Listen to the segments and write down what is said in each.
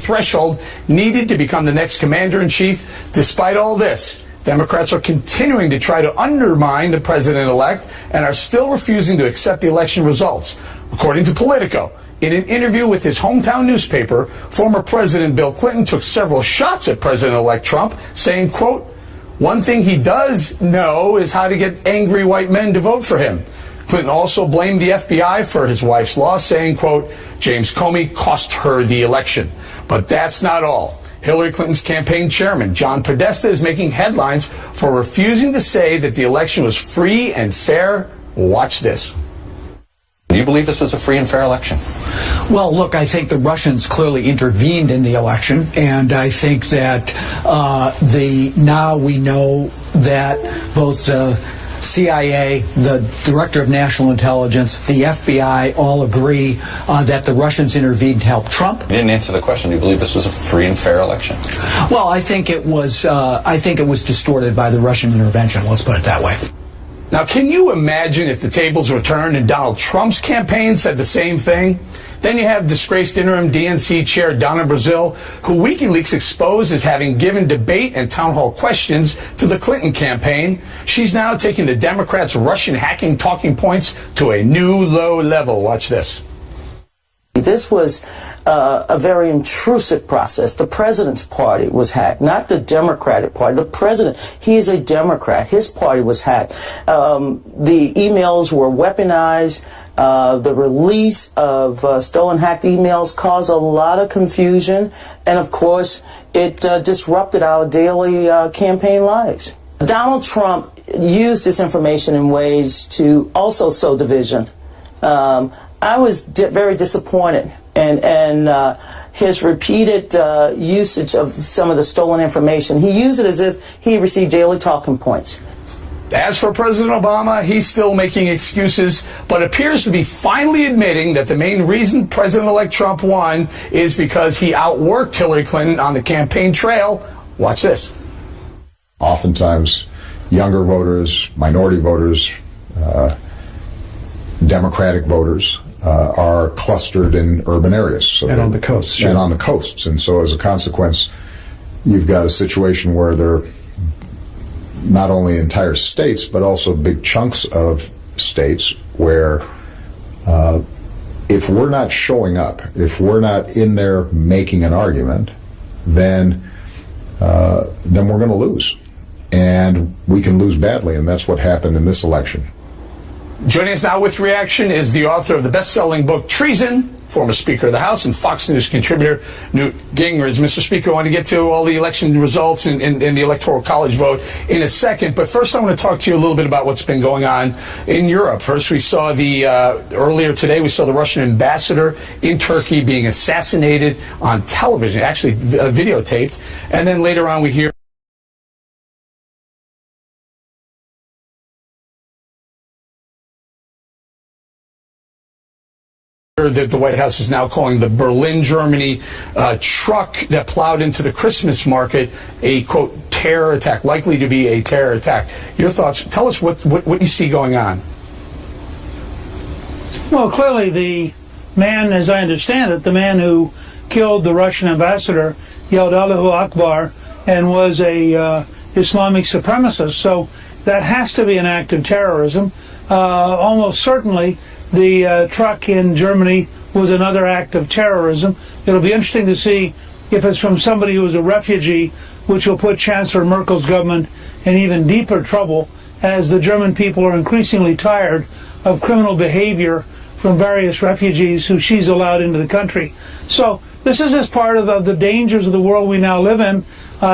threshold needed to become the next commander-in-chief. Despite all this, Democrats are continuing to try to undermine the president-elect and are still refusing to accept the election results. According to Politico, in an interview with his hometown newspaper, former President Bill Clinton took several shots at President-elect Trump, saying, quote, "One thing he does know is how to get angry white men to vote for him." Clinton also blamed the FBI for his wife's loss, saying, quote, "James Comey cost her the election." But that's not all. Hillary Clinton's campaign chairman, John Podesta, is making headlines for refusing to say that the election was free and fair. Watch this. Do you believe this was a free and fair election? Well, look, I think the Russians clearly intervened in the election, and I think that now we know that both the CIA, the Director of National Intelligence, the FBI all agree that the Russians intervened to help Trump. You didn't answer the question. Do you believe this was a free and fair election? Well, I think it was. I think it was distorted by the Russian intervention. Let's put it that way. Now, can you imagine if the tables were turned and Donald Trump's campaign said the same thing? Then you have disgraced interim DNC chair Donna Brazile, who WikiLeaks exposed as having given debate and town hall questions to the Clinton campaign. She's now taking the Democrats' Russian hacking talking points to a new low level. Watch this. This was a very intrusive process. The president's party was hacked, not the Democratic Party. The president, he is a Democrat. His party was hacked. The emails were weaponized. The release of stolen hacked emails caused a lot of confusion. And of course, it disrupted our daily campaign lives. Donald Trump used this information in ways to also sow division. I was very disappointed, and his repeated usage of some of the stolen information, he used it as if he received daily talking points. As for President Obama, he's still making excuses, but appears to be finally admitting that the main reason President-elect Trump won is because he outworked Hillary Clinton on the campaign trail. Watch this. Oftentimes, younger voters, minority voters, Democratic voters are clustered in urban areas. So and on the coasts. Sure. And on the coasts. And so as a consequence, you've got a situation where there are not only entire states, but also big chunks of states where if we're not showing up, if we're not in there making an argument, then we're going to lose. And we can lose badly, and that's what happened in this election. Joining us now with reaction is the author of the best-selling book Treason, former Speaker of the House and Fox News contributor Newt Gingrich. Mr. Speaker, I want to get to all the election results and the Electoral College vote in a second, but first I want to talk to you a little bit about what's been going on in Europe. First, we saw earlier today, we saw the Russian ambassador in Turkey being assassinated on television, actually videotaped, and then later on we hear that the White House is now calling the Berlin, Germany truck that plowed into the Christmas market a, quote, terror attack, likely to be a terror attack. Your thoughts? Tell us what you see going on. Well, clearly the man, as I understand it, the man who killed the Russian ambassador yelled Allahu Akbar and was a Islamic supremacist. So that has to be an act of terrorism. Almost certainly the truck in Germany was another act of terrorism. It'll be interesting to see if it's from somebody who is a refugee, which will put Chancellor Merkel's government in even deeper trouble, as the German people are increasingly tired of criminal behavior from various refugees who she's allowed into the country. So this is just part of the dangers of the world we now live in.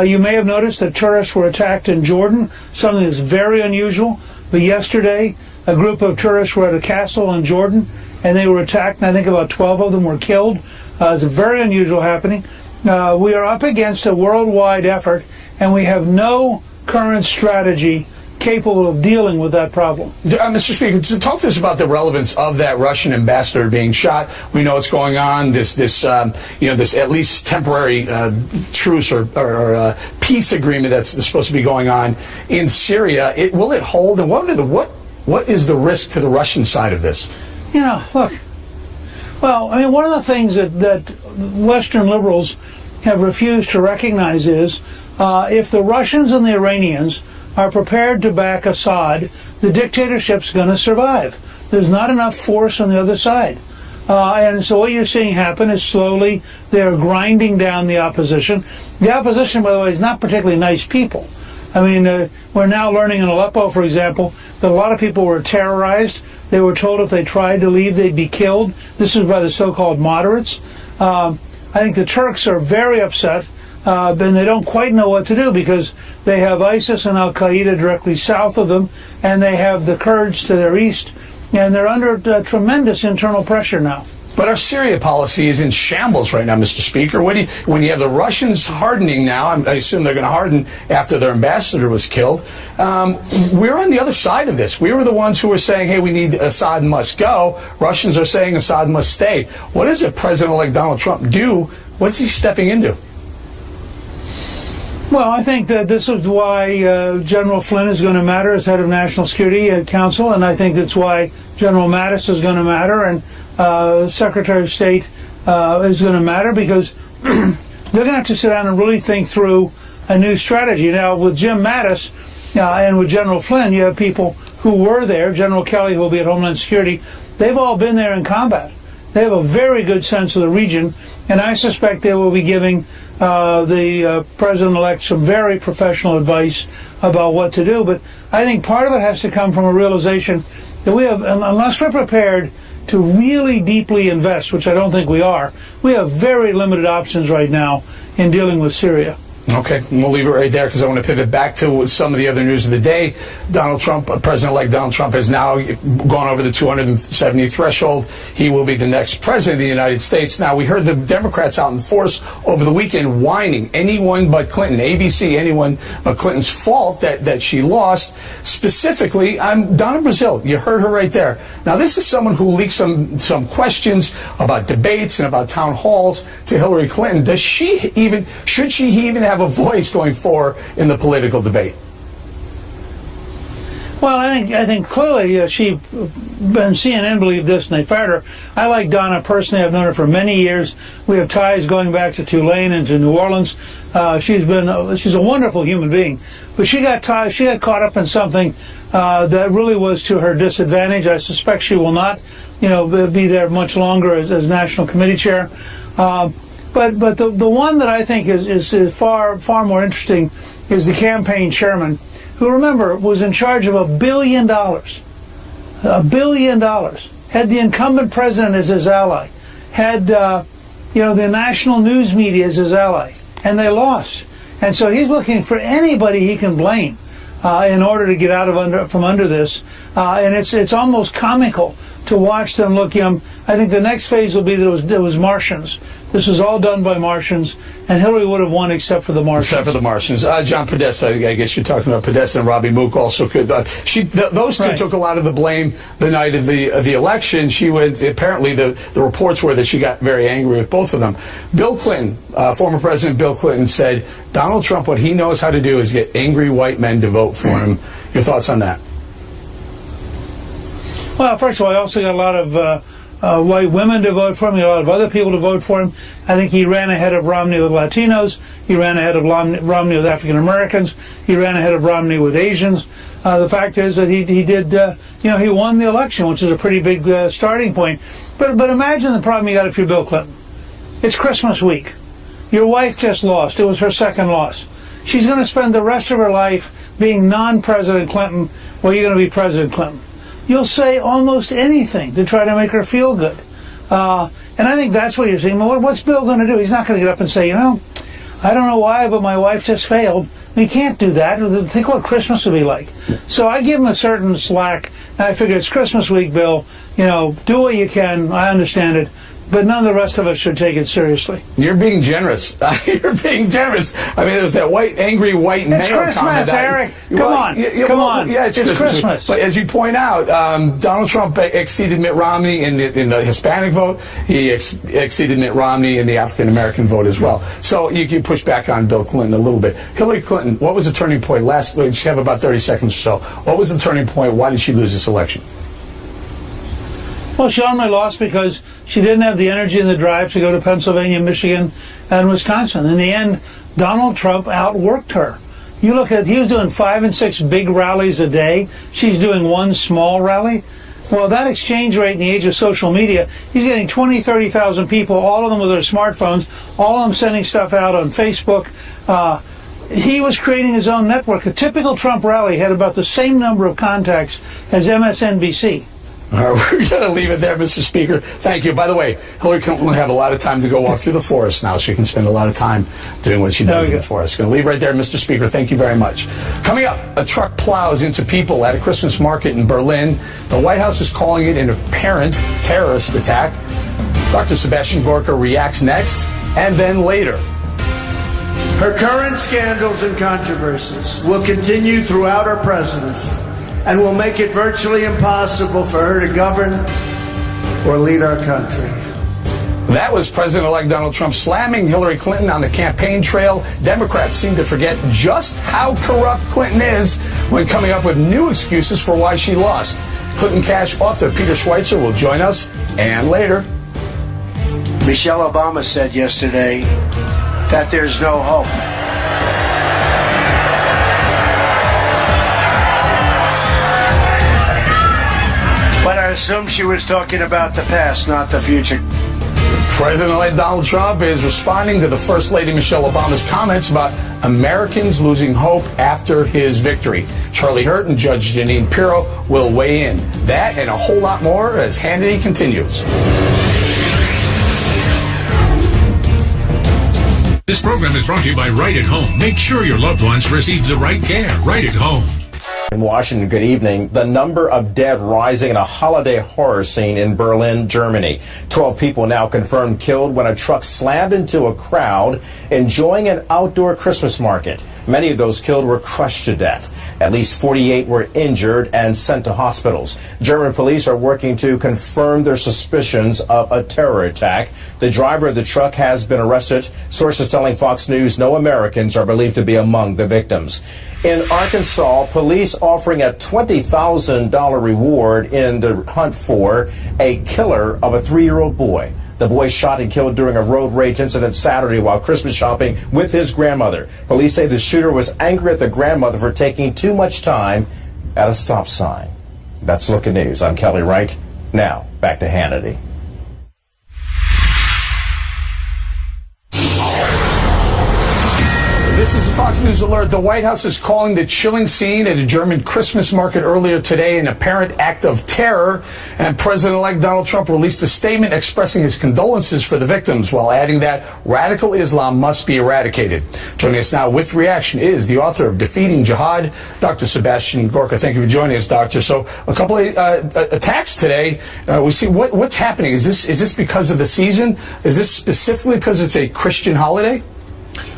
You may have noticed that tourists were attacked in Jordan, something that's very unusual. But yesterday, a group of tourists were at a castle in Jordan, and they were attacked, and I think about 12 of them were killed. It's a very unusual happening. We are up against a worldwide effort, and we have no current strategy capable of dealing with that problem. Mr. Speaker, talk to us about the relevance of that Russian ambassador being shot. We know what's going on. This at least temporary truce or peace agreement that's supposed to be going on in Syria. Will it hold? And what is the risk to the Russian side of this? Look, Well, I mean, one of the things that Western liberals have refused to recognize is if the Russians and the Iranians are prepared to back Assad, the dictatorship's going to survive. There's not enough force on the other side. And so what you're seeing happen is slowly they're grinding down the opposition. The opposition, by the way, is not particularly nice people. I mean, we're now learning in Aleppo, for example, that a lot of people were terrorized. They were told if they tried to leave, they'd be killed. This is by the so-called moderates. I think the Turks are very upset, and they don't quite know what to do because they have ISIS and Al-Qaeda directly south of them, and they have the Kurds to their east, and they're under tremendous internal pressure now. But our Syria policy is in shambles right now, Mr. Speaker. When you have the Russians hardening now, I assume they're going to harden after their ambassador was killed. We're on the other side of this. We were the ones who were saying, hey, we need Assad must go. Russians are saying Assad must stay. What does President-elect Donald Trump do? What's he stepping into? Well, I think that this is why General Flynn is going to matter as head of National Security Council, and I think that's why General Mattis is going to matter, and Secretary of State is going to matter, because they're going to have to sit down and really think through a new strategy. Now, with Jim Mattis and with General Flynn, you have people who were there. General Kelly, who will be at Homeland Security, they've all been there in combat. They have a very good sense of the region, and I suspect they will be giving the President-elect some very professional advice about what to do. But I think part of it has to come from a realization that we have, unless we're prepared to really deeply invest, which I don't think we are, we have very limited options right now in dealing with Syria. Okay, we'll leave it right there because I want to pivot back to some of the other news of the day. Donald Trump, President-elect Donald Trump, has now gone over the 270 threshold. He will be the next president of the United States. Now, we heard the Democrats out in force over the weekend whining anyone but Clinton, ABC, anyone but Clinton's fault that she lost. Specifically, Donna Brazile. You heard her right there. Now, this is someone who leaked some questions about debates and about town halls to Hillary Clinton. Should she even have a voice going forward in the political debate? Well, I think clearly she and CNN believe this, and they fired her. I like Donna personally. I've known her for many years. We have ties going back to Tulane and to New Orleans. She's a wonderful human being, but she got caught up in something that really was to her disadvantage. I suspect she will not, be there much longer as National Committee Chair. But the one that I think is far more interesting is the campaign chairman, who, remember, was in charge of $1 billion. $1 billion. Had the incumbent president as his ally. Had the national news media as his ally, and they lost. And so he's looking for anybody he can blame in order to get out from under this. And it's almost comical to watch them look. I think the next phase will be that it was Martians. This was all done by Martians, and Hillary would have won except for the Martians. Except for the Martians. John Podesta, I guess you're talking about Podesta, and Robbie Mook also could. Those two took a lot of the blame the night of the election. Apparently the reports were that she got very angry with both of them. Bill Clinton, former President Bill Clinton, said Donald Trump, what he knows how to do is get angry white men to vote for him. Your thoughts on that? Well, first of all, I also got a lot of white women to vote for him. He got a lot of other people to vote for him. I think he ran ahead of Romney with Latinos. He ran ahead of Romney with African Americans. He ran ahead of Romney with Asians. The fact is that he did, he won the election, which is a pretty big starting point. But imagine the problem you got if you're Bill Clinton. It's Christmas week. Your wife just lost. It was her second loss. She's going to spend the rest of her life being non-President Clinton while you're going to be President Clinton. You'll say almost anything to try to make her feel good. And I think that's what you're saying. What's Bill going to do? He's not going to get up and say, I don't know why, but my wife just failed. He can't do that. Think what Christmas will be like. So I give him a certain slack. And I figure it's Christmas week, Bill. Do what you can. I understand it. But none of the rest of us should take it seriously. You're being generous. You're being generous. I mean, there's that angry white male comment. It's Christmas, Eric. Come on. Yeah, it's Christmas. But as you point out, Donald Trump exceeded Mitt Romney in the Hispanic vote. He exceeded Mitt Romney in the African American vote as well. So you can push back on Bill Clinton a little bit. Hillary Clinton, what was the turning point? We have about 30 seconds or so. What was the turning point? Why did she lose this election? Well, she only lost because she didn't have the energy and the drive to go to Pennsylvania, Michigan, and Wisconsin. In the end, Donald Trump outworked her. You look at, he was doing 5 and 6 big rallies a day. She's doing one small rally. Well, that exchange rate in the age of social media, he's getting 20, 30,000 people, all of them with their smartphones, all of them sending stuff out on Facebook. He was creating his own network. A typical Trump rally had about the same number of contacts as MSNBC. All right, we're going to leave it there, Mr. Speaker. Thank you. By the way, Hillary Clinton will have a lot of time to go walk through the forest now. She can spend a lot of time doing what she does in the forest. Going to leave right there, Mr. Speaker. Thank you very much. Coming up, a truck plows into people at a Christmas market in Berlin. The White House is calling it an apparent terrorist attack. Dr. Sebastian Gorka reacts next, and then later. Her current scandals and controversies will continue throughout her presidency and will make it virtually impossible for her to govern or lead our country. That was President-elect Donald Trump slamming Hillary Clinton on the campaign trail. Democrats seem to forget just how corrupt Clinton is when coming up with new excuses for why she lost. Clinton Cash author Peter Schweitzer will join us, and later. Michelle Obama said yesterday that there's no hope. But I assume she was talking about the past, not the future. President-elect Donald Trump is responding to the First Lady Michelle Obama's comments about Americans losing hope after his victory. Charlie Hurt and Judge Jeanine Pirro will weigh in. That and a whole lot more as Hannity continues. This program is brought to you by Right at Home. Make sure your loved ones receive the right care. Right at Home. In Washington, good evening. The number of dead rising in a holiday horror scene in Berlin, Germany. 12 people now confirmed killed when a truck slammed into a crowd enjoying an outdoor Christmas market. Many of those killed were crushed to death. At least 48 were injured and sent to hospitals. German police are working to confirm their suspicions of a terror attack. The driver of the truck has been arrested. Sources telling Fox News no Americans are believed to be among the victims. In Arkansas, police offering a $20,000 reward in the hunt for a killer of a 3-year-old boy. The boy shot and killed during a road rage incident Saturday while Christmas shopping with his grandmother. Police say the shooter was angry at the grandmother for taking too much time at a stop sign. That's Look at News. I'm Kelly Wright. Now, back to Hannity. This is a Fox News alert. The White House is calling the chilling scene at a German Christmas market earlier today an apparent act of terror. And President-elect Donald Trump released a statement expressing his condolences for the victims while adding that radical Islam must be eradicated. Joining us now with reaction is the author of Defeating Jihad, Dr. Sebastian Gorka. Thank you for joining us, Doctor. So a couple of attacks today. We see what's happening. Is this because of the season? Is this specifically because it's a Christian holiday?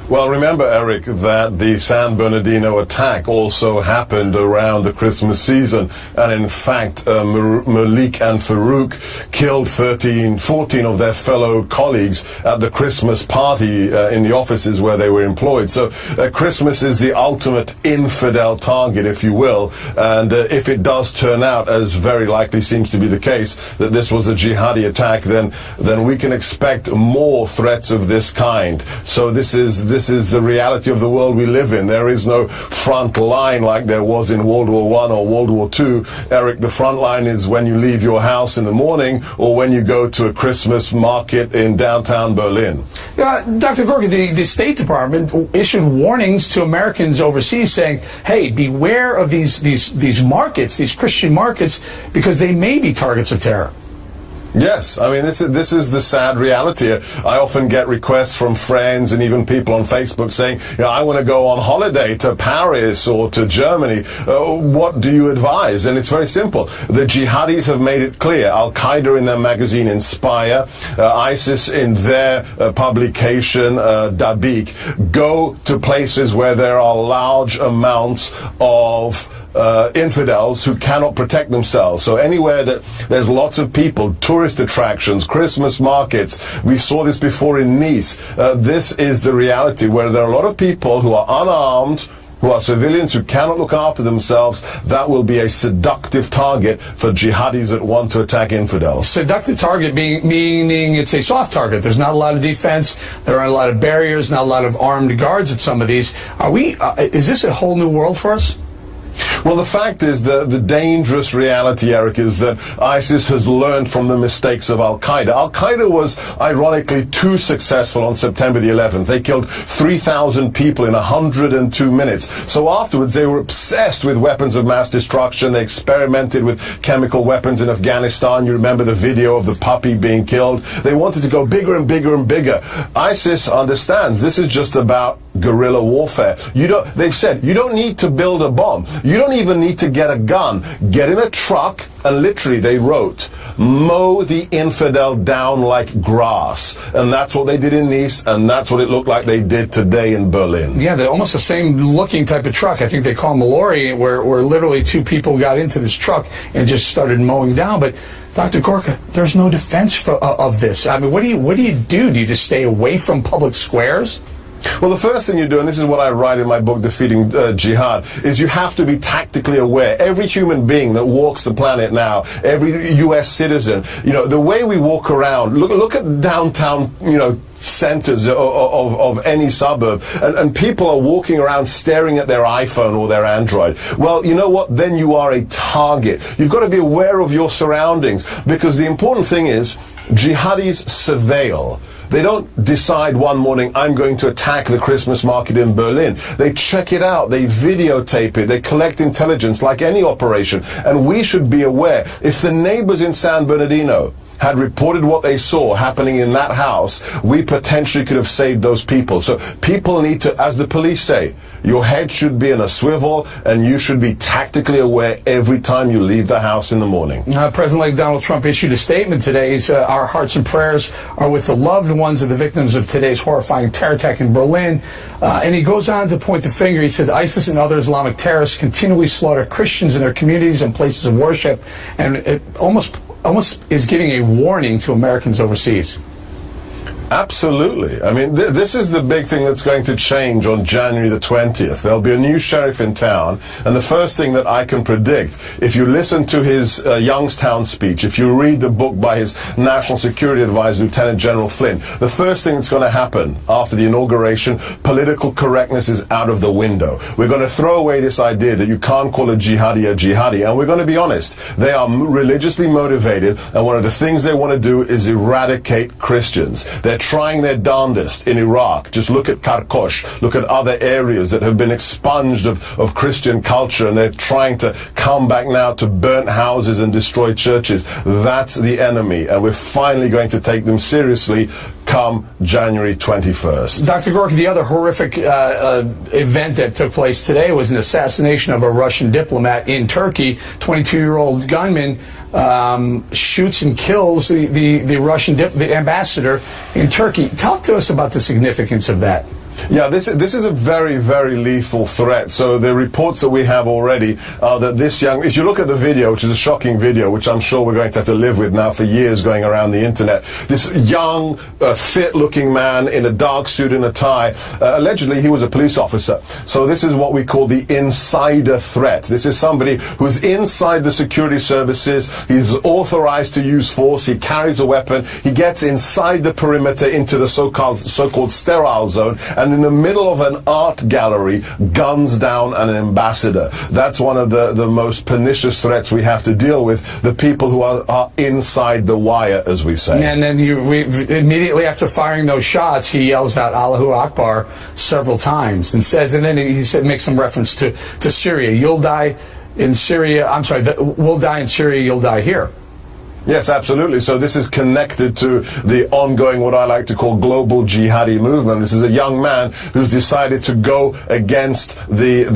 Well, remember, Eric, that the San Bernardino attack also happened around the Christmas season. And in fact, Malik and Farouk killed 14 of their fellow colleagues at the Christmas party in the offices where they were employed. So Christmas is the ultimate infidel target, if you will. And if it does turn out, as very likely seems to be the case, that this was a jihadi attack, then we can expect more threats of this kind. So this is the reality of the world we live in. There is no front line like there was in World War I or World War II. Eric, the front line is when you leave your house in the morning or when you go to a Christmas market in downtown Berlin. Dr. Gorka, the State Department issued warnings to Americans overseas saying, hey, beware of these markets, these Christian markets, because they may be targets of terror. Yes, I mean, this is the sad reality. I often get requests from friends and even people on Facebook saying, I want to go on holiday to Paris or to Germany. What do you advise? And it's very simple. The jihadis have made it clear. Al-Qaeda in their magazine Inspire, ISIS in their publication Dabiq, go to places where there are large amounts of infidels who cannot protect themselves. So anywhere that there's lots of people, tourist attractions, Christmas markets, we saw this before in Nice. This is the reality where there are a lot of people who are unarmed, who are civilians who cannot look after themselves, that will be a seductive target for jihadis that want to attack infidels. Seductive target meaning it's a soft target. There's not a lot of defense. There aren't a lot of barriers, not a lot of armed guards at some of these. Is this a whole new world for us? Well, the fact is the dangerous reality, Eric, is that ISIS has learned from the mistakes of Al-Qaeda. Al-Qaeda was, ironically, too successful on September the 11th. They killed 3,000 people in 102 minutes. So afterwards, they were obsessed with weapons of mass destruction. They experimented with chemical weapons in Afghanistan. You remember the video of the puppy being killed. They wanted to go bigger and bigger and bigger. ISIS understands this is just about guerrilla warfare. They've said, you don't need to build a bomb. You don't even need to get a gun. Get in a truck, and literally they wrote, mow the infidel down like grass. And that's what they did in Nice, and that's what it looked like they did today in Berlin. Yeah, they're almost the same looking type of truck. I think they call them a lorry, where literally two people got into this truck and just started mowing down. But Dr. Gorka, there's no defense of this. I mean, what do you do? Do you just stay away from public squares? Well, the first thing you do, and this is what I write in my book, Defeating Jihad, is you have to be tactically aware. Every human being that walks the planet now, every U.S. citizen, the way we walk around, look at downtown, centers of any suburb, and people are walking around staring at their iPhone or their Android. Well, you know what? Then you are a target. You've got to be aware of your surroundings, because the important thing is jihadis surveil. They don't decide one morning, I'm going to attack the Christmas market in Berlin. They check it out, they videotape it, they collect intelligence like any operation. And we should be aware, if the neighbors in San Bernardino had reported what they saw happening in that house, we potentially could have saved those people. So people need to, as the police say, your head should be in a swivel, and you should be tactically aware every time you leave the house in the morning. President-elect Donald Trump issued a statement today. He said, our hearts and prayers are with the loved ones of the victims of today's horrifying terror attack in Berlin. And he goes on to point the finger. He says, ISIS and other Islamic terrorists continually slaughter Christians in their communities and places of worship. And it almost is giving a warning to Americans overseas. Absolutely. I mean, this is the big thing that's going to change on January the 20th. There'll be a new sheriff in town, and the first thing that I can predict, if you listen to his Youngstown speech, if you read the book by his National Security Advisor, Lieutenant General Flynn, the first thing that's going to happen after the inauguration, political correctness is out of the window. We're going to throw away this idea that you can't call a jihadi, and we're going to be honest. They are religiously motivated, and one of the things they want to do is eradicate Christians. They're trying their darndest in Iraq. Just look at Karkosh, look at other areas that have been expunged of Christian culture, and they're trying to come back now to burnt houses and destroy churches. That's the enemy, and we're finally going to take them seriously come January 21st. Dr. Gorka, the other horrific event that took place today was an assassination of a Russian diplomat in Turkey. 22-year-old gunman shoots and kills the Russian the ambassador in Turkey. Talk to us about the significance of that. Yeah, this is a very, very lethal threat. So the reports that we have already are that this if you look at the video, which is a shocking video, which I'm sure we're going to have to live with now for years going around the internet, this young, fit-looking man in a dark suit and a tie, allegedly he was a police officer. So this is what we call the insider threat. This is somebody who's inside the security services. He's authorized to use force. He carries a weapon. He gets inside the perimeter into the so-called sterile zone, and in the middle of an art gallery, guns down an ambassador. That's one of the most pernicious threats we have to deal with, the people who are inside the wire, as we say. And then immediately after firing those shots, he yells out Allahu Akbar several times and then he makes some reference to Syria. You'll die in Syria, we'll die in Syria, you'll die here. Yes, absolutely. So this is connected to the ongoing, what I like to call, global jihadi movement. This is a young man who's decided to go against the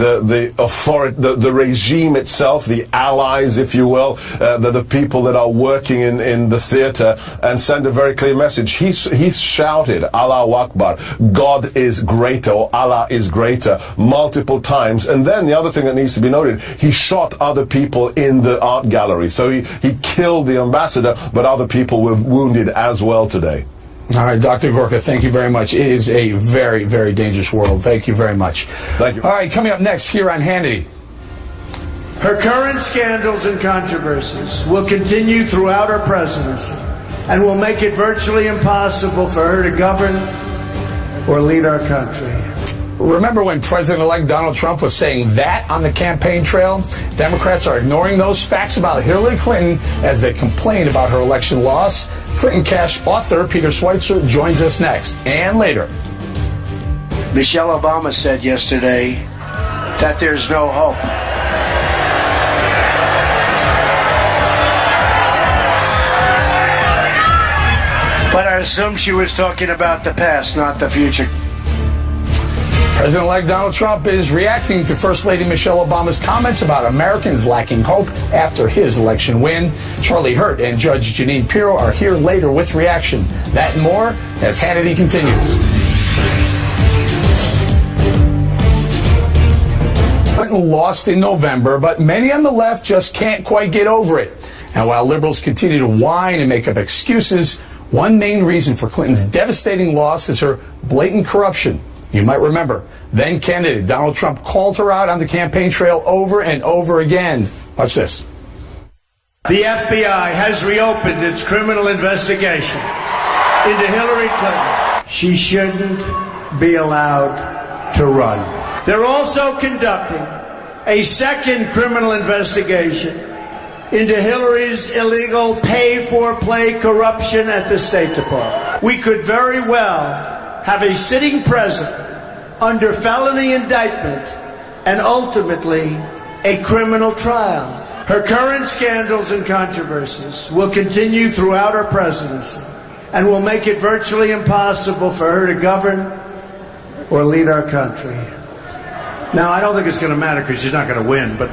regime itself, the allies, if you will, the people that are working in the theater, and send a very clear message. He shouted, Allahu Akbar, God is greater, or Allah is greater, multiple times. And then the other thing that needs to be noted, he shot other people in the art gallery. So he killed the ambassador, but other people were wounded as well today. All right, Dr. Gorka, thank you very much. It is a very, very dangerous world. Thank you very much. Thank you. All right, coming up next here on Hannity. Her current scandals and controversies will continue throughout her presidency and will make it virtually impossible for her to govern or lead our country. Remember when President-elect Donald Trump was saying that on the campaign trail? Democrats are ignoring those facts about Hillary Clinton as they complain about her election loss. Clinton Cash author Peter Schweitzer joins us next and later. Michelle Obama said yesterday that there's no hope. But I assume she was talking about the past, not the future. President-elect Donald Trump is reacting to First Lady Michelle Obama's comments about Americans lacking hope after his election win. Charlie Hurt and Judge Jeanine Pirro are here later with reaction. That and more as Hannity continues. Clinton lost in November, but many on the left just can't quite get over it. And while liberals continue to whine and make up excuses, one main reason for Clinton's devastating loss is her blatant corruption. You might remember, then candidate Donald Trump called her out on the campaign trail over and over again. Watch this. The FBI has reopened its criminal investigation into Hillary Clinton. She shouldn't be allowed to run. They're also conducting a second criminal investigation into Hillary's illegal pay-for-play corruption at the State Department. We could very well have a sitting president under felony indictment and ultimately a criminal trial. Her current scandals and controversies will continue throughout her presidency and will make it virtually impossible for her to govern or lead our country. Now, I don't think it's going to matter because she's not going to win, but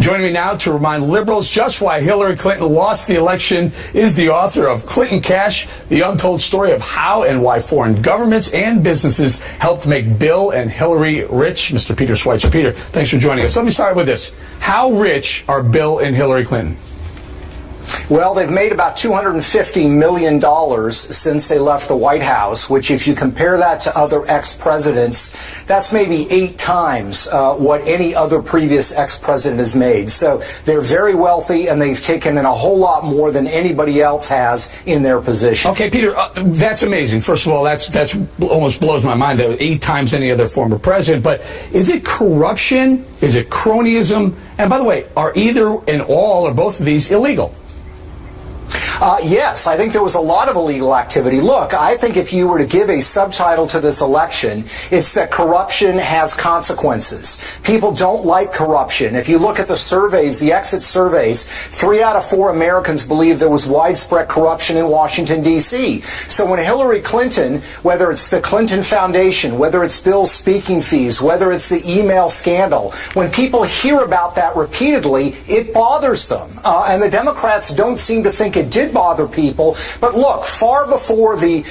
joining me now to remind liberals just why Hillary Clinton lost the election is the author of Clinton Cash, the untold story of how and why foreign governments and businesses helped make Bill and Hillary rich, Mr. Peter Schweitzer. Peter, thanks for joining us. Let me start with this. How rich are Bill and Hillary Clinton? Well, they've made about $250 million since they left the White House, which if you compare that to other ex-presidents, that's maybe 8 times what any other previous ex-president has made. So they're very wealthy, and they've taken in a whole lot more than anybody else has in their position. Okay, Peter, that's amazing. First of all, that's almost blows my mind that 8 times any other former president. But is it corruption? Is it cronyism? And by the way, are either and all or both of these illegal? Yes, I think there was a lot of illegal activity. Look, I think if you were to give a subtitle to this election, it's that corruption has consequences. People don't like corruption. If you look at the surveys, the exit surveys, 3 out of 4 Americans believe there was widespread corruption in Washington, D.C. So when Hillary Clinton, whether it's the Clinton Foundation, whether it's Bill's speaking fees, whether it's the email scandal, when people hear about that repeatedly, it bothers them. And the Democrats don't seem to think it did bother people. But look, far before the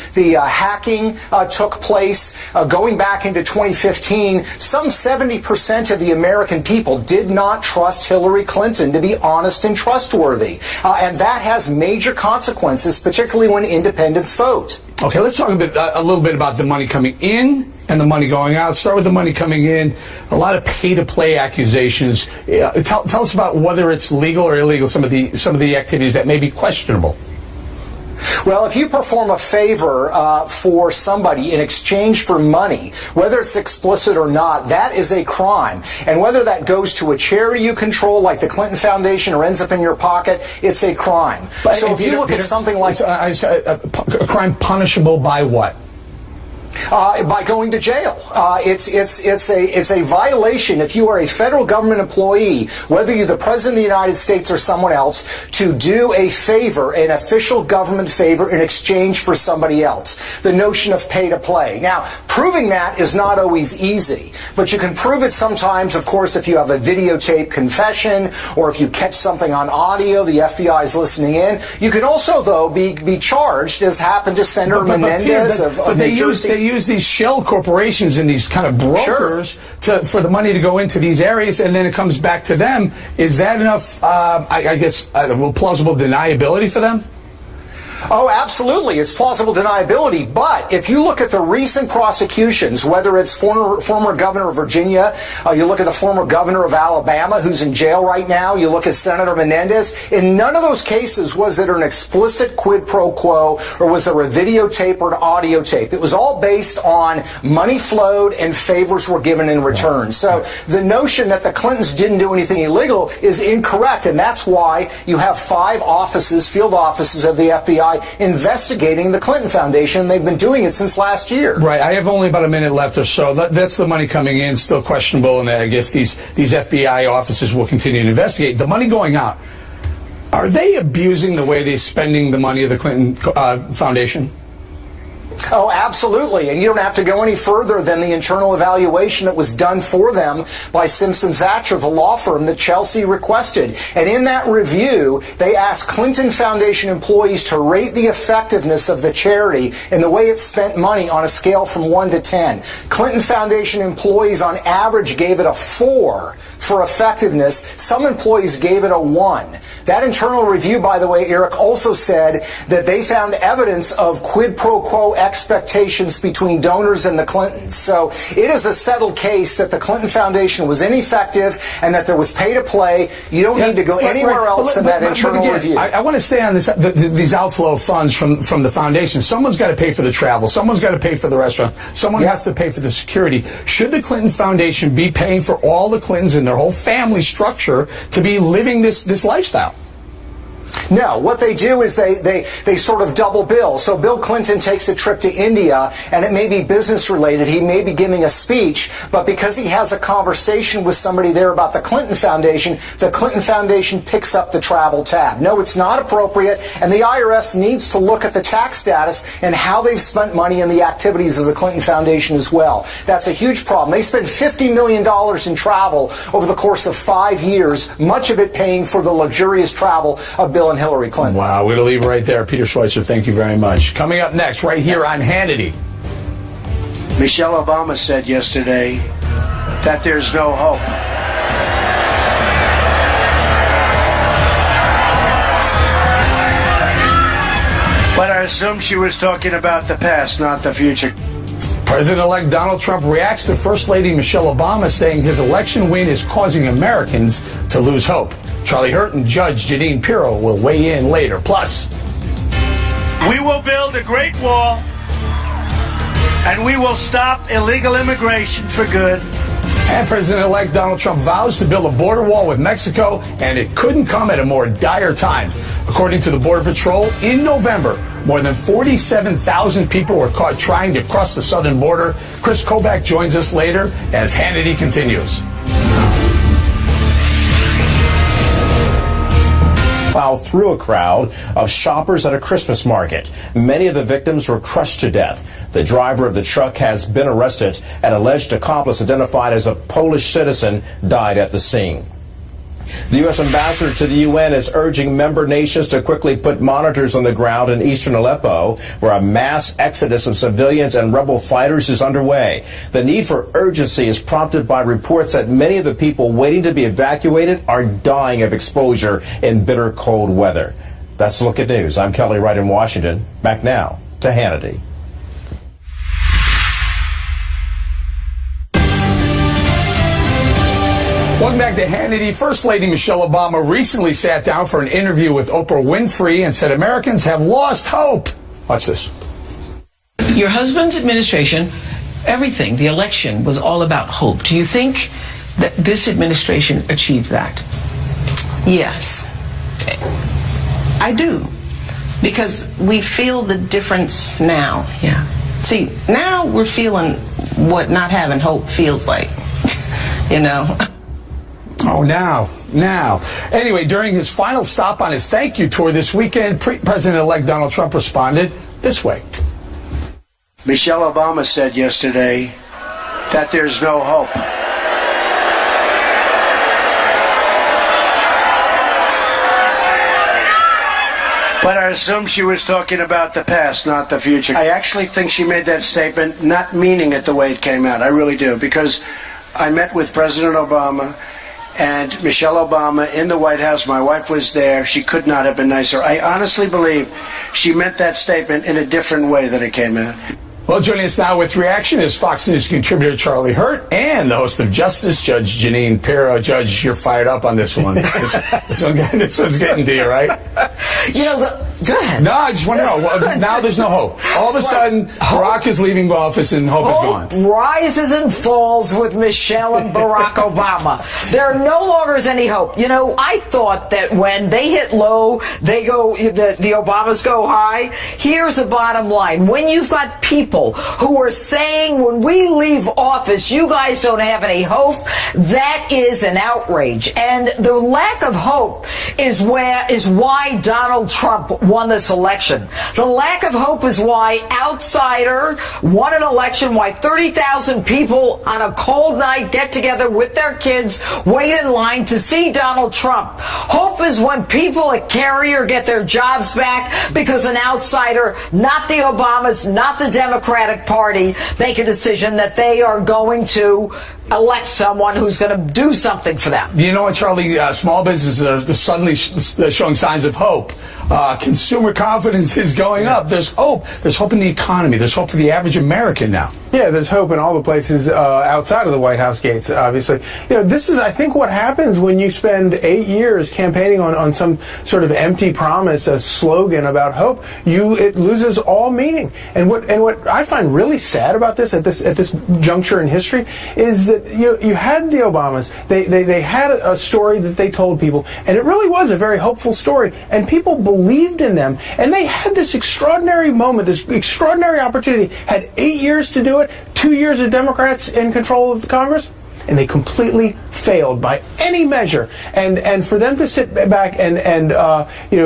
hacking took place, going back into 2015, some 70% of the American people did not trust Hillary Clinton to be honest and trustworthy. And that has major consequences, particularly when independents vote. Okay, let's talk a little bit about the money coming in and the money going out. Start with the money coming in. A lot of pay-to-play accusations. Tell us about whether it's legal or illegal, some of the activities that may be questionable. Well, if you perform a favor for somebody in exchange for money, whether it's explicit or not, that is a crime. And whether that goes to a charity you control, like the Clinton Foundation, or ends up in your pocket, it's a crime. So if you look at something like a crime punishable by what? By going to jail. It's a violation if you are a federal government employee, whether you're the President of the United States or someone else, to do a favor, an official government favor, in exchange for somebody else. The notion of pay to play. Now, proving that is not always easy, but you can prove it sometimes, of course, if you have a videotape confession or if you catch something on audio, the FBI is listening in. You can also, though, be charged, as happened to Senator Menendez of New Jersey. They use these shell corporations and these kind of brokers for the money to go into these areas, and then it comes back to them. Is that enough, plausible deniability for them? Oh, absolutely. It's plausible deniability. But if you look at the recent prosecutions, whether it's former governor of Virginia, you look at the former governor of Alabama who's in jail right now, you look at Senator Menendez, in none of those cases was there an explicit quid pro quo or was there a videotape or an audio tape. It was all based on money flowed and favors were given in return. So the notion that the Clintons didn't do anything illegal is incorrect, and that's why you have 5 offices, field offices of the FBI investigating the Clinton Foundation. They've been doing it since last year. Right. I have only about a minute left or so. That's the money coming in, still questionable, and I guess these FBI offices will continue to investigate. The money going out, are they abusing the way they're spending the money of the Clinton Foundation? Oh, absolutely. And you don't have to go any further than the internal evaluation that was done for them by Simpson Thacher, the law firm that Chelsea requested. And in that review, they asked Clinton Foundation employees to rate the effectiveness of the charity and the way it spent money on a scale from 1 to 10. Clinton Foundation employees on average gave it a 4 for effectiveness. Some employees gave it a 1. That internal review, by the way, Eric, also said that they found evidence of quid pro quo expectations between donors and the Clintons. So it is a settled case that the Clinton Foundation was ineffective and that there was pay to play. You don't need to go anywhere else in that internal review. I want to stay on this, these outflow of funds from the foundation. Someone's got to pay for the travel. Someone's got to pay for the restaurant. Someone has to pay for the security. Should the Clinton Foundation be paying for all the Clintons and their whole family structure to be living this lifestyle? No, what they do is they sort of double bill. So Bill Clinton takes a trip to India, and it may be business related. He may be giving a speech, but because he has a conversation with somebody there about the Clinton Foundation picks up the travel tab. No, it's not appropriate, and the IRS needs to look at the tax status and how they've spent money in the activities of the Clinton Foundation as well. That's a huge problem. They spent $50 million in travel over the course of 5 years, much of it paying for the luxurious travel of Bill and Hillary Clinton. Wow, we're going to leave right there. Peter Schweitzer, thank you very much. Coming up next, right here on Hannity. Michelle Obama said yesterday that there's no hope. But I assume she was talking about the past, not the future. President-elect Donald Trump reacts to First Lady Michelle Obama saying his election win is causing Americans to lose hope. Charlie Hurt and Judge Jeanine Pirro will weigh in later. Plus, we will build a great wall, and we will stop illegal immigration for good. And President-elect Donald Trump vows to build a border wall with Mexico, and it couldn't come at a more dire time. According to the Border Patrol, in November, more than 47,000 people were caught trying to cross the southern border. Chris Kobach joins us later as Hannity continues. Plowed through a crowd of shoppers at a Christmas market. Many of the victims were crushed to death. The driver of the truck has been arrested. An alleged accomplice identified as a Polish citizen died at the scene. The U.S. ambassador to the UN is urging member nations to quickly put monitors on the ground in eastern Aleppo, where a mass exodus of civilians and rebel fighters is underway. The need for urgency is prompted by reports that many of the people waiting to be evacuated are dying of exposure in bitter cold weather. That's a look at news. I'm Kelly Wright in Washington. Back now to Hannity. Welcome back to Hannity. First Lady Michelle Obama recently sat down for an interview with Oprah Winfrey and said Americans have lost hope. Watch this. Your husband's administration, everything, the election was all about hope. Do you think that this administration achieved that? Yes, I do. Because we feel the difference now. Yeah. See, now we're feeling what not having hope feels like, you know. Oh, now. Anyway, during his final stop on his thank you tour this weekend, President-elect Donald Trump responded this way. Michelle Obama said yesterday that there's no hope. But I assume she was talking about the past, not the future. I actually think she made that statement not meaning it the way it came out. I really do, because I met with President Obama, and Michelle Obama in the White House. My wife was there. She could not have been nicer. I honestly believe she meant that statement in a different way than it came out. Well, joining us now with reaction is Fox News contributor Charlie Hurt and the host of Justice, Judge Janine Pirro. Judge, you're fired up on this one. This one's getting to you, right? Go ahead. No, I just want to know. Now there's no hope. All of a sudden, Barack is leaving office and hope is gone. Rises and falls with Michelle and Barack Obama. There no longer is any hope. I thought that when they hit low, they go, the Obamas go high. Here's the bottom line. When you've got people who are saying, when we leave office, you guys don't have any hope, that is an outrage. And the lack of hope is why Donald Trump won this election. The lack of hope is why outsider won an election, why 30,000 people on a cold night get together with their kids, wait in line to see Donald Trump. Hope is when people at Carrier get their jobs back because an outsider, not the Obamas, not the Democratic Party, make a decision that they are going to elect someone who's going to do something for them. You know what, Charlie? Small businesses are suddenly showing signs of hope. Consumer confidence is going up. There's hope. There's hope in the economy. There's hope for the average American now. Yeah, there's hope in all the places outside of the White House gates, obviously. This is, I think, what happens when you spend 8 years campaigning on some sort of empty promise, a slogan about hope. It loses all meaning. And what I find really sad about this at this juncture in history is that you had the Obamas. They had a story that they told people, and it really was a very hopeful story, and people believed in them. And they had this extraordinary moment, this extraordinary opportunity, had 8 years to do it, 2 years of Democrats in control of the Congress, and they completely failed by any measure. And for them to sit back and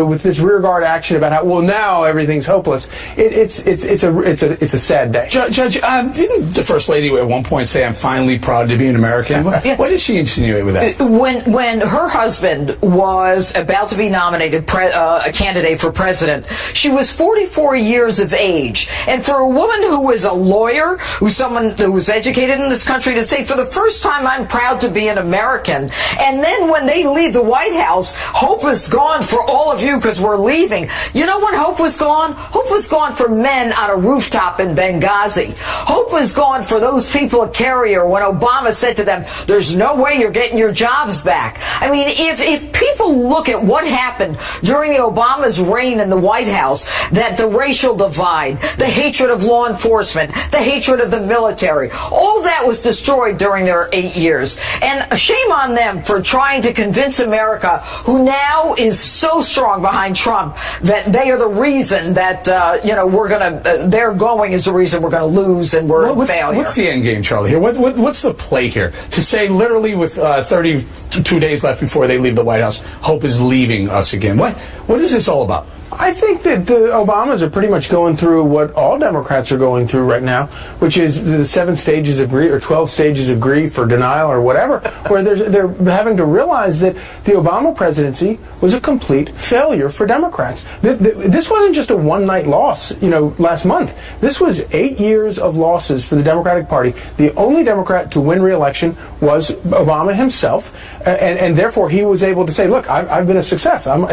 with this rearguard action about how now everything's hopeless, it's a sad day. Judge, didn't the First Lady at one point say, "I'm finally proud to be an American"? What did she insinuate with that? When her husband was about to be nominated a candidate for president, she was 44 years of age, and for a woman who was a lawyer, who's someone who was educated in this country, to say, "For the first time, I'm proud to be an American," and then when they leave the White House, hope is gone for all of you because we're leaving. You know when hope was gone? Hope was gone for men on a rooftop in Benghazi. Hope was gone for those people at Carrier when Obama said to them, "There's no way you're getting your jobs back." I mean, if people look at what happened during the Obama's reign in the White House, that the racial divide, the hatred of law enforcement, the hatred of the military, all that was destroyed during their 8 years. And shame on them for trying to convince America, who now is so strong behind Trump, that they are the reason that they're going is the reason we're going to lose and we're a failure. What's the end game, Charlie? Here, what's the play here? To say literally with 32 days left before they leave the White House, hope is leaving us again. What is this all about? I think that the Obamas are pretty much going through what all Democrats are going through right now, which is the 7 stages of grief or 12 stages of grief or denial or whatever, where they're having to realize that the Obama presidency was a complete failure for Democrats. This wasn't just a one-night loss, last month. This was 8 years of losses for the Democratic Party. The only Democrat to win re-election was Obama himself, and therefore he was able to say, "Look, I've been a success. My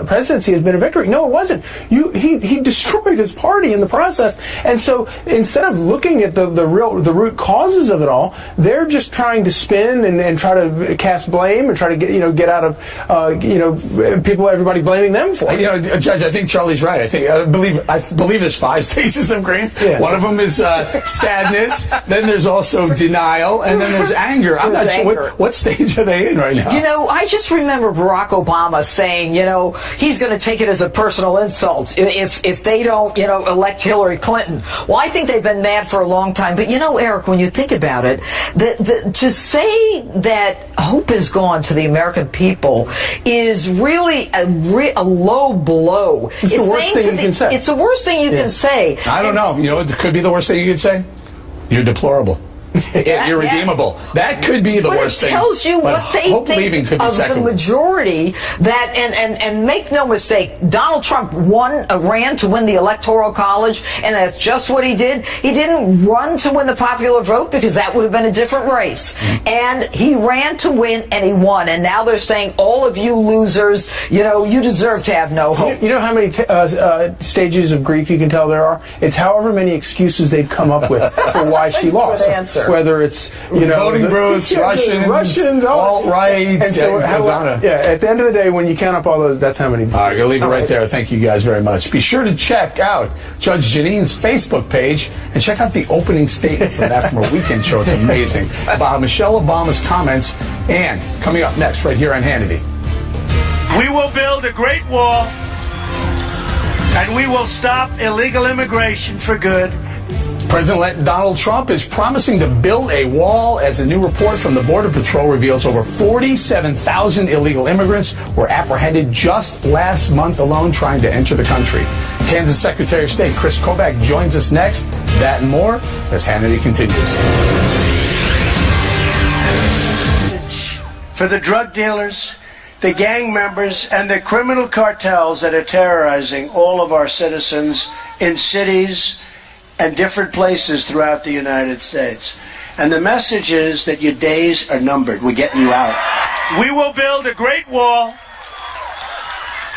presidency has been a victory." No, it wasn't. He destroyed his party in the process, and so instead of looking at the root causes of it all, they're just trying to spin and try to cast blame and try to get out of everybody blaming them for it. Judge, I think Charlie's right. I believe there's 5 stages of grief. Yeah. One of them is sadness. Then there's also denial, and then there's anger. I'm not sure what stage are they in right now. I just remember Barack Obama saying, he's going to take it as a personal insult if they don't, elect Hillary Clinton. Well, I think they've been mad for a long time. But, Eric, when you think about it, to say that hope is gone to the American people is really a low blow. It's the worst thing you can say. It's the worst thing you can say. I don't know. It could be the worst thing you could say. You're deplorable. irredeemable. That could be the worst thing. It tells you but what they hope think leaving could be of the second. majority. That and make no mistake, Donald Trump ran to win the Electoral College, and that's just what he did. He didn't run to win the popular vote because that would have been a different race. And he ran to win, and he won. And now they're saying, all of you losers, you deserve to have no hope. You know how many stages of grief you can tell there are? It's however many excuses they've come up with for why she lost. Answer. Whether it's voting booths, Russians, alt-right. And so, at the end of the day, when you count up all those, that's how many. All right, I'll leave it right there. Thank you guys very much. Be sure to check out Judge Janine's Facebook page and check out the opening statement from that from her weekend show. It's amazing. About Michelle Obama's comments, and coming up next right here on Hannity. We will build a great wall, and we will stop illegal immigration for good. President-elect Donald Trump is promising to build a wall as a new report from the Border Patrol reveals over 47,000 illegal immigrants were apprehended just last month alone trying to enter the country. Kansas Secretary of State Chris Kobach joins us next. That and more as Hannity continues. For the drug dealers, the gang members, and the criminal cartels that are terrorizing all of our citizens in cities and different places throughout the United States. And the message is that your days are numbered. We're getting you out. We will build a great wall,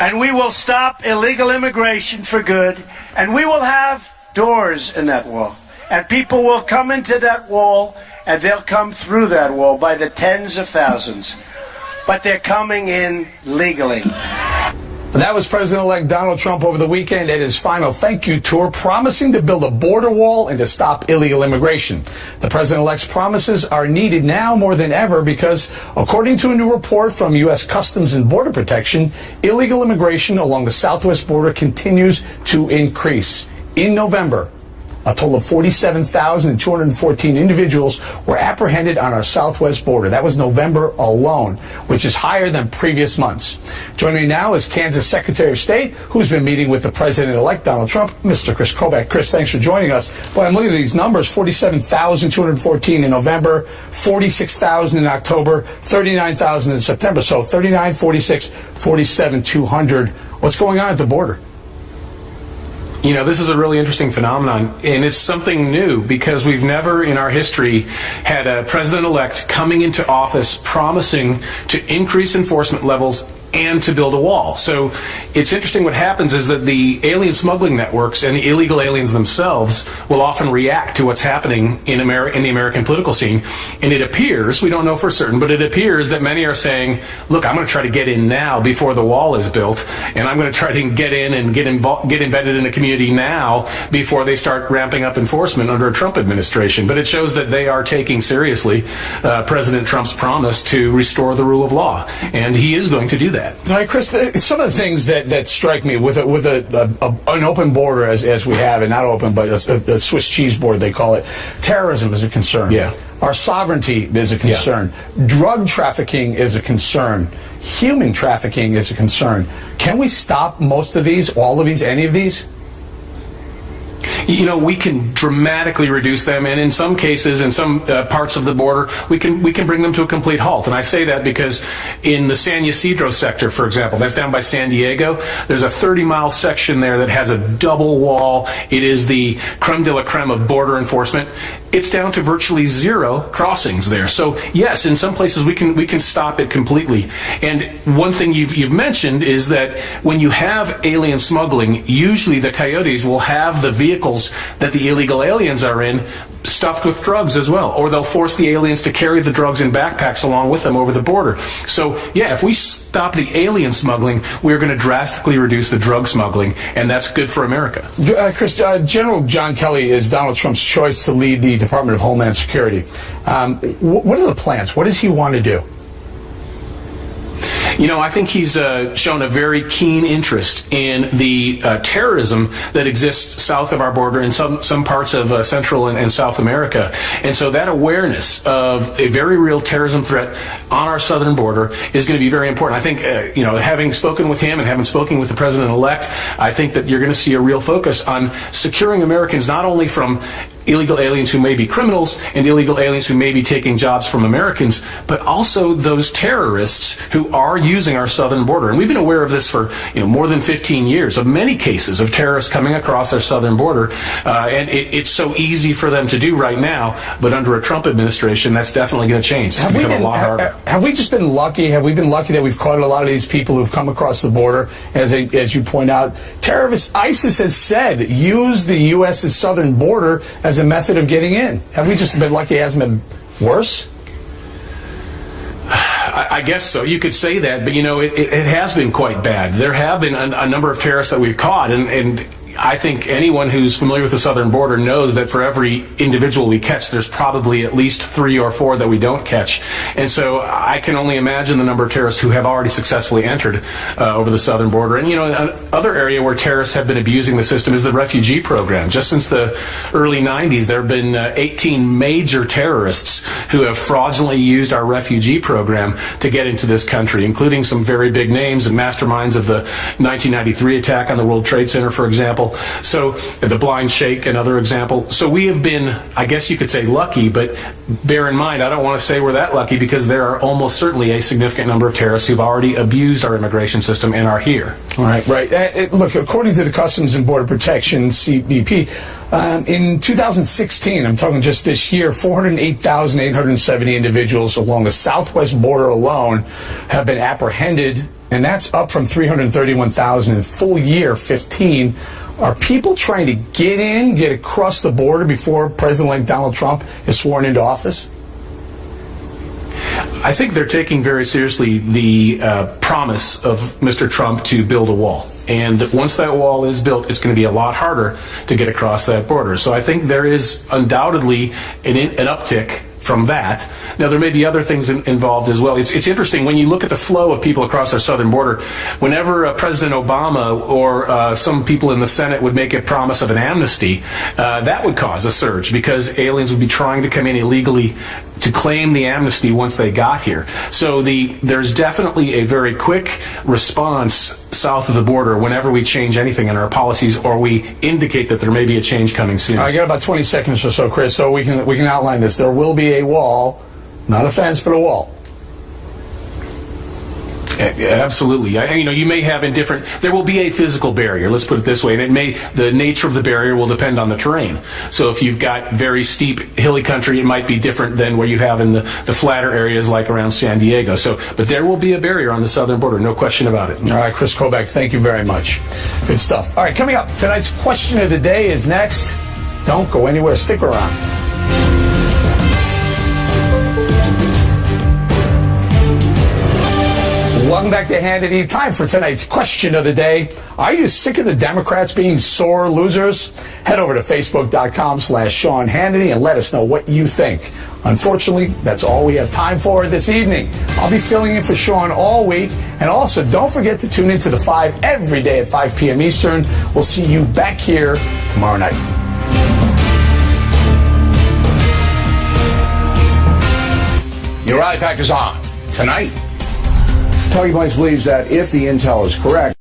and we will stop illegal immigration for good, and we will have doors in that wall. And people will come into that wall, and they'll come through that wall by the tens of thousands. But they're coming in legally. That was President-elect Donald Trump over the weekend at his final thank you tour, promising to build a border wall and to stop illegal immigration. The president-elect's promises are needed now more than ever because, according to a new report from U.S. Customs and Border Protection, illegal immigration along the southwest border continues to increase. In November, a total of 47,214 individuals were apprehended on our southwest border. That was November alone, which is higher than previous months. Joining me now is Kansas Secretary of State, who's been meeting with the President-elect Donald Trump, Mr. Chris Kobach. Chris, thanks for joining us. Boy, I'm looking at these numbers, 47,214 in November, 46,000 in October, 39,000 in September. So 39, 46, 47, 200. What's going on at the border? This is a really interesting phenomenon, and it's something new because we've never in our history had a president-elect coming into office promising to increase enforcement levels and to build a wall. So it's interesting what happens is that the alien smuggling networks and the illegal aliens themselves will often react to what's happening in the American political scene. And it appears, we don't know for certain, but it appears that many are saying, look, I'm going to try to get in now before the wall is built, and I'm going to try to get in and get embedded in the community now before they start ramping up enforcement under a Trump administration. But it shows that they are taking seriously President Trump's promise to restore the rule of law, and he is going to do that. All right, Chris, some of the things that strike me with an open border as we have it, not open, but a Swiss cheese board, they call it, terrorism is a concern. Yeah. Our sovereignty is a concern. Yeah. Drug trafficking is a concern. Human trafficking is a concern. Can we stop most of these, all of these, any of these? We can dramatically reduce them, and in some cases, in some parts of the border, we can bring them to a complete halt. And I say that because in the San Ysidro sector, for example, that's down by San Diego, there's a 30-mile section there that has a double wall. It is the creme de la creme of border enforcement. It's down to virtually zero crossings there. So yes, in some places we can stop it completely. And one thing you've mentioned is that when you have alien smuggling, usually the coyotes will have the vehicles that the illegal aliens are in stuffed with drugs as well, or they'll force the aliens to carry the drugs in backpacks along with them over the border. So yeah, if we stop the alien smuggling, we're going to drastically reduce the drug smuggling, and that's good for America. Chris, General John Kelly is Donald Trump's choice to lead the Department of Homeland Security. What are the plans? What does he want to do? I think he's shown a very keen interest in the terrorism that exists south of our border in some parts of Central and South America. And so that awareness of a very real terrorism threat on our southern border is going to be very important. I think, having spoken with him and having spoken with the president-elect, I think that you're going to see a real focus on securing Americans not only from illegal aliens who may be criminals and illegal aliens who may be taking jobs from Americans, but also those terrorists who are using our southern border. And we've been aware of this for more than 15 years, of many cases of terrorists coming across our southern border. And it's so easy for them to do right now, but under a Trump administration, that's definitely going to change. It's become a lot harder. Have we just been lucky? Have we been lucky that we've caught a lot of these people who've come across the border? As you point out, terrorist ISIS has said use the U.S.'s southern border as a method of getting in. Have we just been lucky it hasn't been worse? I guess so. You could say that, but it has been quite bad. There have been a number of terrorists that we've caught, and I think anyone who's familiar with the southern border knows that for every individual we catch, there's probably at least 3 or 4 that we don't catch. And so I can only imagine the number of terrorists who have already successfully entered over the southern border. And, another area where terrorists have been abusing the system is the refugee program. Just since the early 90s, there have been 18 major terrorists who have fraudulently used our refugee program to get into this country, including some very big names and masterminds of the 1993 attack on the World Trade Center, for example. So the Blind Sheikh, another example. So we have been, I guess you could say, lucky, but bear in mind, I don't want to say we're that lucky because there are almost certainly a significant number of terrorists who've already abused our immigration system and are here. Right. Look, according to the Customs and Border Protection, CBP, in 2016, I'm talking just this year, 408,870 individuals along the southwest border alone have been apprehended, and that's up from 331,000 in full year 15. Are people trying to get across the border before President-elect Donald Trump is sworn into office? I think they're taking very seriously the promise of Mr. Trump to build a wall. And once that wall is built, it's going to be a lot harder to get across that border. So I think there is undoubtedly an uptick from that. Now, there may be other things involved as well. It's interesting when you look at the flow of people across our southern border. Whenever President Obama or some people in the Senate would make a promise of an amnesty, that would cause a surge because aliens would be trying to come in illegally to claim the amnesty once they got here. So there's definitely a very quick response south of the border whenever we change anything in our policies or we indicate that there may be a change coming soon. I got about 20 seconds or so, Chris, so we can outline this. There will be a wall, not a fence, but a wall. Absolutely. You may have there will be a physical barrier, let's put it this way, and the nature of the barrier will depend on the terrain. So if you've got very steep, hilly country, it might be different than where you have in the flatter areas like around San Diego. But there will be a barrier on the southern border, no question about it. All right, Chris Kobach, thank you very much. Good stuff. All right, coming up, tonight's question of the day is next. Don't go anywhere. Stick around. Welcome back to Hannity. Time for tonight's question of the day. Are you sick of the Democrats being sore losers? Head over to Facebook.com/Sean Hannity and let us know what you think. Unfortunately, that's all we have time for this evening. I'll be filling in for Sean all week. And also, don't forget to tune into The 5 every day at 5 p.m. Eastern. We'll see you back here tomorrow night. Your Eye Factor's on tonight. Talking Points believes that if the intel is correct,